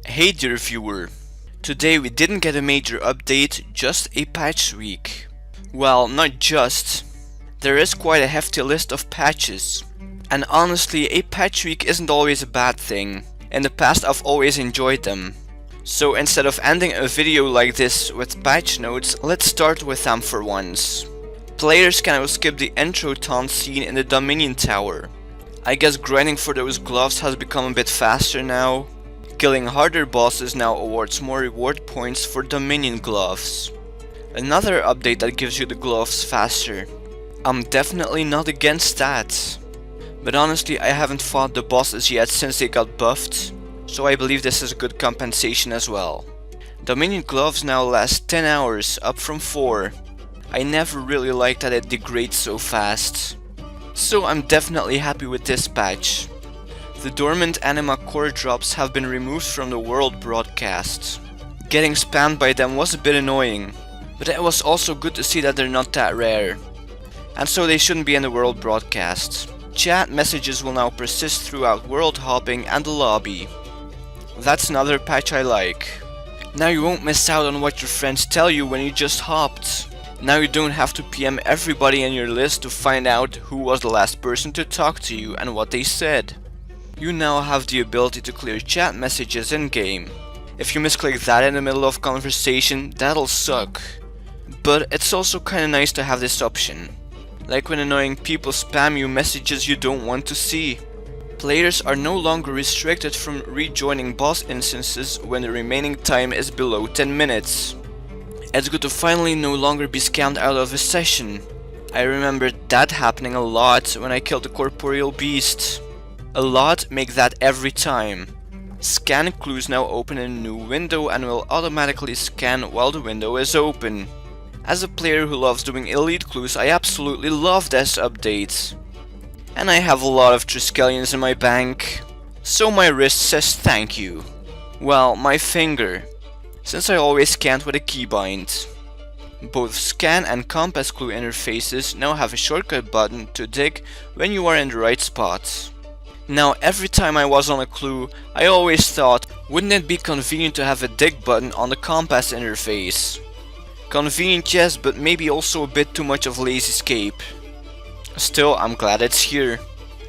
Hey dear viewer, today we didn't get a major update, just a patch week. Well, not just. There is quite a hefty list of patches. And honestly, a patch week isn't always a bad thing. In the past I've always enjoyed them. So instead of ending a video like this with patch notes, let's start with them for once. Players can now skip the intro taunt scene in the Dominion Tower. I guess grinding for those gloves has become a bit faster now. Killing harder bosses now awards more reward points for Dominion gloves. Another update that gives you the gloves faster. I'm definitely not against that. But honestly, I haven't fought the bosses yet since they got buffed, so I believe this is a good compensation as well. Dominion gloves now last 10 hours, up from 4. I never really liked that it degrades so fast. So I'm definitely happy with this patch. The dormant anima core drops have been removed from the world broadcast. Getting spammed by them was a bit annoying, but it was also good to see that they're not that rare. And so they shouldn't be in the world broadcast. Chat messages will now persist throughout world hopping and the lobby. That's another patch I like. Now you won't miss out on what your friends tell you when you just hopped. Now you don't have to PM everybody in your list to find out who was the last person to talk to you and what they said. You now have the ability to clear chat messages in-game. If you misclick that in the middle of conversation, that'll suck. But it's also kinda nice to have this option. Like when annoying people spam you messages you don't want to see. Players are no longer restricted from rejoining boss instances when the remaining time is below 10 minutes. It's good to finally no longer be scammed out of a session. I remember that happening a lot when I killed the corporeal beast. A lot make that every time. Scan clues now open in a new window and will automatically scan while the window is open. As a player who loves doing elite clues, I absolutely love this update. And I have a lot of Triskelions in my bank, so my wrist says thank you. Well, my finger, since I always scanned with a keybind. Both scan and compass clue interfaces now have a shortcut button to dig when you are in the right spot. Now every time I was on a clue, I always thought, wouldn't it be convenient to have a dig button on the compass interface? Convenient, yes, but maybe also a bit too much of lazy escape. Still, I'm glad it's here.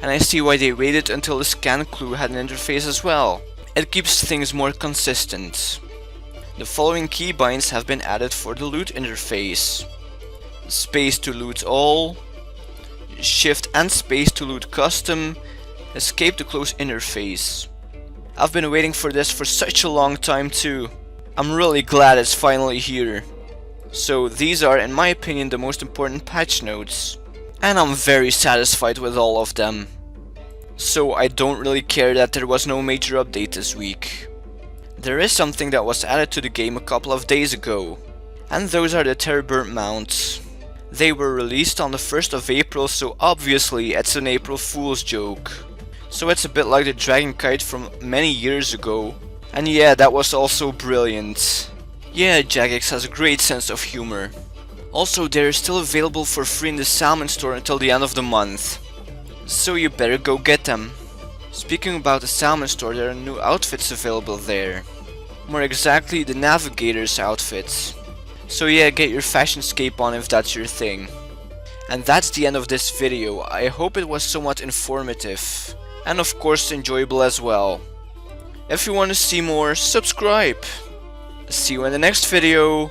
And I see why they waited until the scan clue had an interface as well. It keeps things more consistent. The following keybinds have been added for the loot interface. Space to loot all, shift and space to loot custom, escape to close interface. I've been waiting for this for such a long time too. I'm really glad it's finally here. So these are, in my opinion, the most important patch notes. And I'm very satisfied with all of them. So I don't really care that there was no major update this week. There is something that was added to the game a couple of days ago. And those are the Terrorbird mounts. They were released on the 1st of April, so obviously it's an April Fool's joke. So it's a bit like the dragon kite from many years ago. And yeah, that was also brilliant. Yeah, Jagex has a great sense of humor. Also, they're still available for free in the Salmon store until the end of the month. So you better go get them. Speaking about the Salmon store, there are new outfits available there. More exactly, the Navigator's outfits. So yeah, get your fashionscape on if that's your thing. And that's the end of this video. I hope it was somewhat informative. And of course enjoyable as well. If you want to see more, subscribe. See you in the next video.